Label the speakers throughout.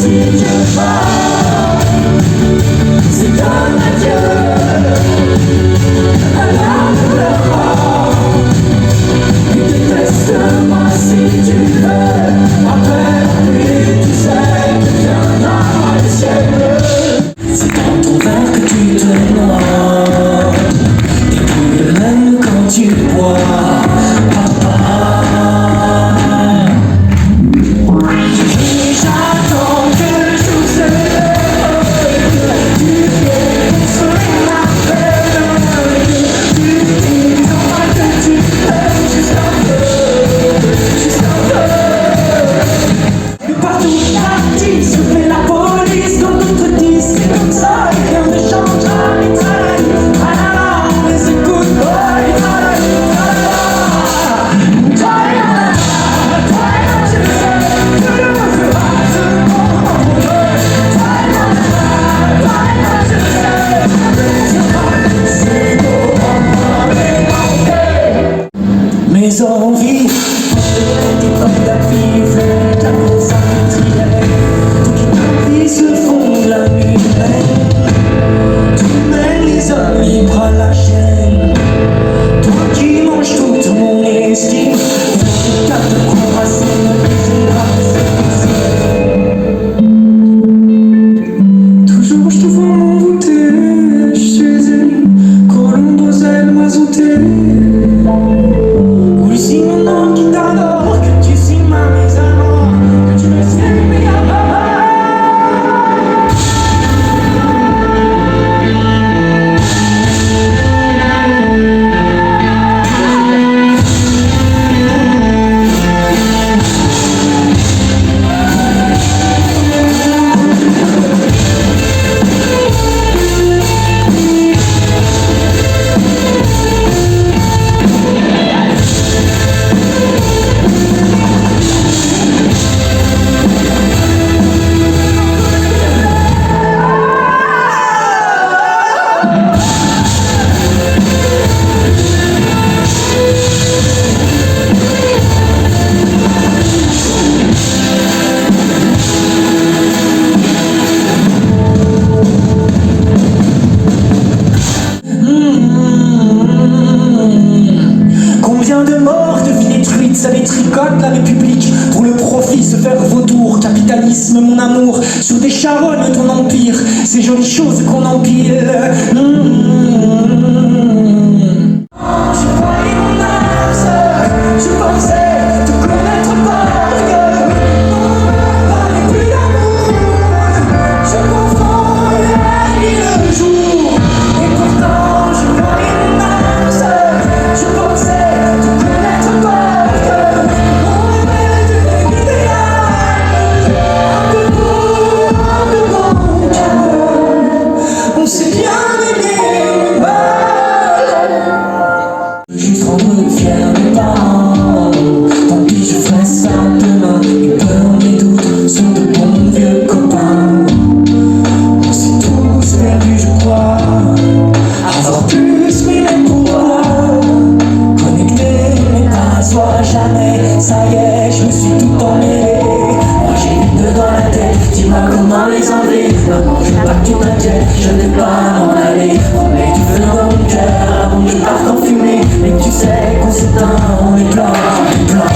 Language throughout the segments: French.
Speaker 1: si je pars, c'est un adieu. Alors ne pleure pas, et déteste-moi si tu veux. Après la pluie, tu sais que viendra le ciel bleu. C'est dans ton verre que tu te noies, et tout le même quand tu bois. Mes envies, des comme la vivre, la grosse arbitrière, toutes les vies se font de la nuit. Tu mènes les hommes libres à la chaîne, toi qui manges toute mon estime, tu gardes de croiser le toujours je te vois m'envoûter, je suis une colombe aux ailes mazoutées. Si mon nom qui t'adore, que tu signes ma mise à mort, que tu me tiennes mes de mort, de vie détruite, ça détricote la République pour le profit, se faire vautour, capitalisme mon amour, sur des charognes ton empire, ces jolies choses qu'on empile. Je voyais mon âme, je pensais te connaître par cœur, on ne parlait plus d'amour, je confonds la nuit et le jour, et pourtant je voyais mon âme, je pensais ça y est, je me suis tout emmêlé. Moi j'ai une nœud dans la tête, dis-moi comment les enlever. Maman, je veux pas que tu t'inquiètes, je ne vais pas m'en aller. Remets du feu dans mon cœur avant que je parte en fumée. Mais tu sais qu'on s'éteint, on est blanc, on est blanc.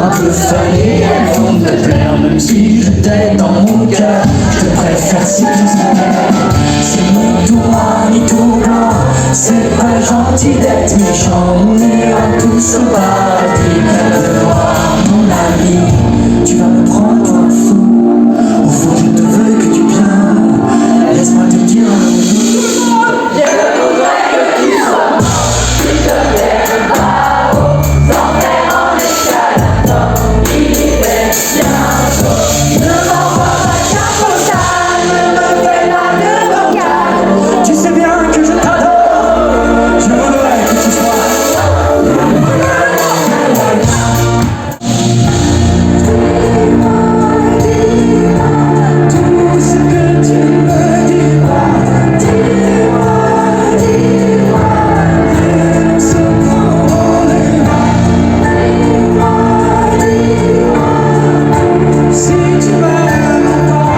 Speaker 2: entre feuilles et elles vont te plaire. Même si j'étais dans mon cœur, je te préfère si je savais. C'est ni tout noir ni tout blanc, c'est pas gentil d'être méchant. On ira tous au paradis, de voir mon ami.
Speaker 1: tu vas me prendre pour un fou. Au fond je te veux que du bien. Laisse-moi te dire tu sais bien que je t'adore. Je voudrais que tu sois tout ce que tu me diras. Dis-moi, dis-moi, et on se prend les bras. Si tu m'aimes pas,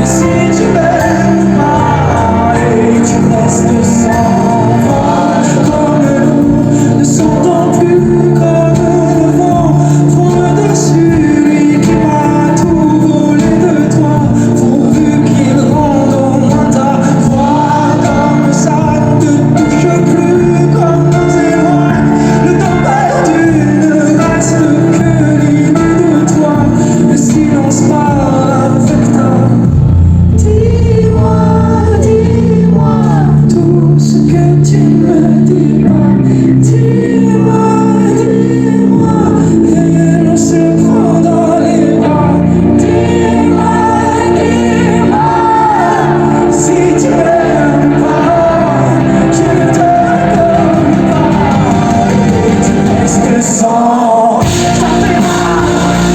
Speaker 1: et si tu m'aimes pas, et tu restes sans voix, comme l'eau, ne s'entend plus comme le vent, prends dessus lui qui m'a tout volé de toi, pourvu qu'il rende au moins ta voix, comme ça ne te touche plus, comme nos éloigne, le temps perdu ne reste que l'idée de toi, le silence parle avec toi. Dis-moi, dis-moi tout ce que tu me diras. Dis-moi, dis-moi, et l'on se prend dans les bras. Dis-moi, dis-moi, si tu m'aimes pas, je ne te donne pas, et tu restes sans. Ça fait mal,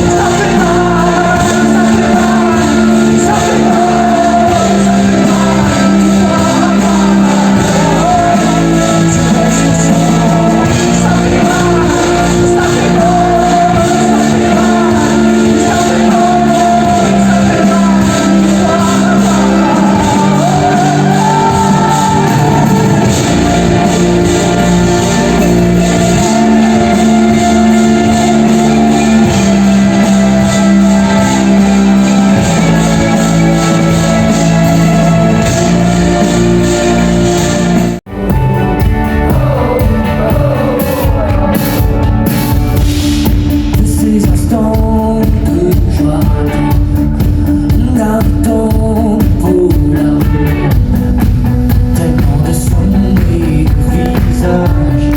Speaker 1: ça fait mal, ça fait mal, ça fait mal. De ces instants de joie, d'un temps pour la rue, tellement de sons et de visages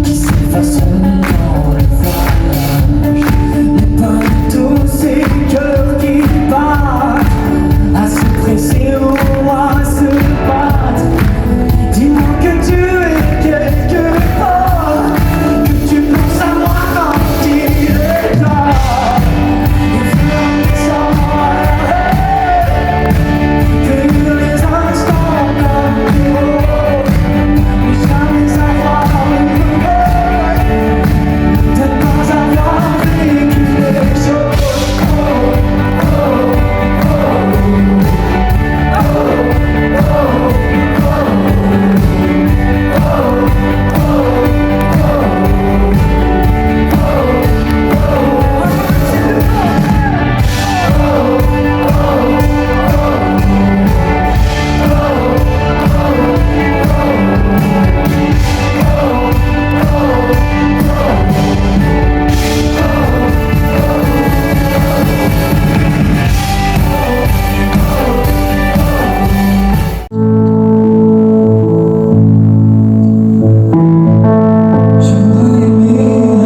Speaker 1: qui s'effaceront dans le voyage, mais pas de tous ces cœurs qui battent, à se presser ou à se battre. Dis-moi que tu es quelque part, que tu penses à moi quand il est tard, et ferme sans arrêt, que les instants comme des mots, mais jamais avoir le regret de pas avoir vécu les choses. J'aurais aimé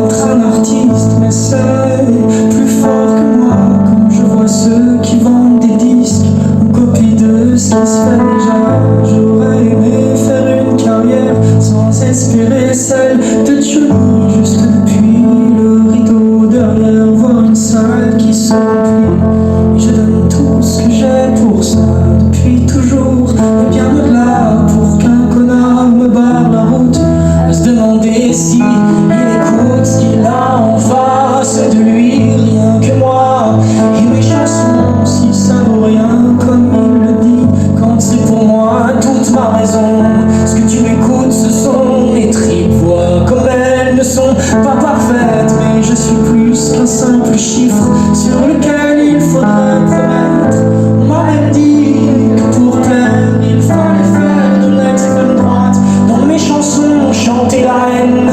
Speaker 1: être un artiste, mais c'est plus fort que moi quand je vois ceux qui vendent des disques en copie de ce qui se fait déjà. J'aurais aimé faire une carrière sans espérer celle de Johnny, juste depuis le rideau derrière, voir une salle qui se remplit. Et je donne tout ce que j'ai pour ça depuis toujours, et bien au-delà, pour qu'un connard me barre la route, à se demander si il écoute ce qu'il a en face de lui, rien que moi et mes chansons, si ça vaut rien comme il le dit, quand c'est pour moi toute ma raison. Ce que tu m'écoutes, ce sont mes tripes, vois comme elles ne sont pas parfaites, mais je suis plus qu'un simple chiffre sur lequel il faudrait promettre. On m'a même dit que pour plaire, il fallait faire de l'extrême droite dans mes chansons, chanter la haine.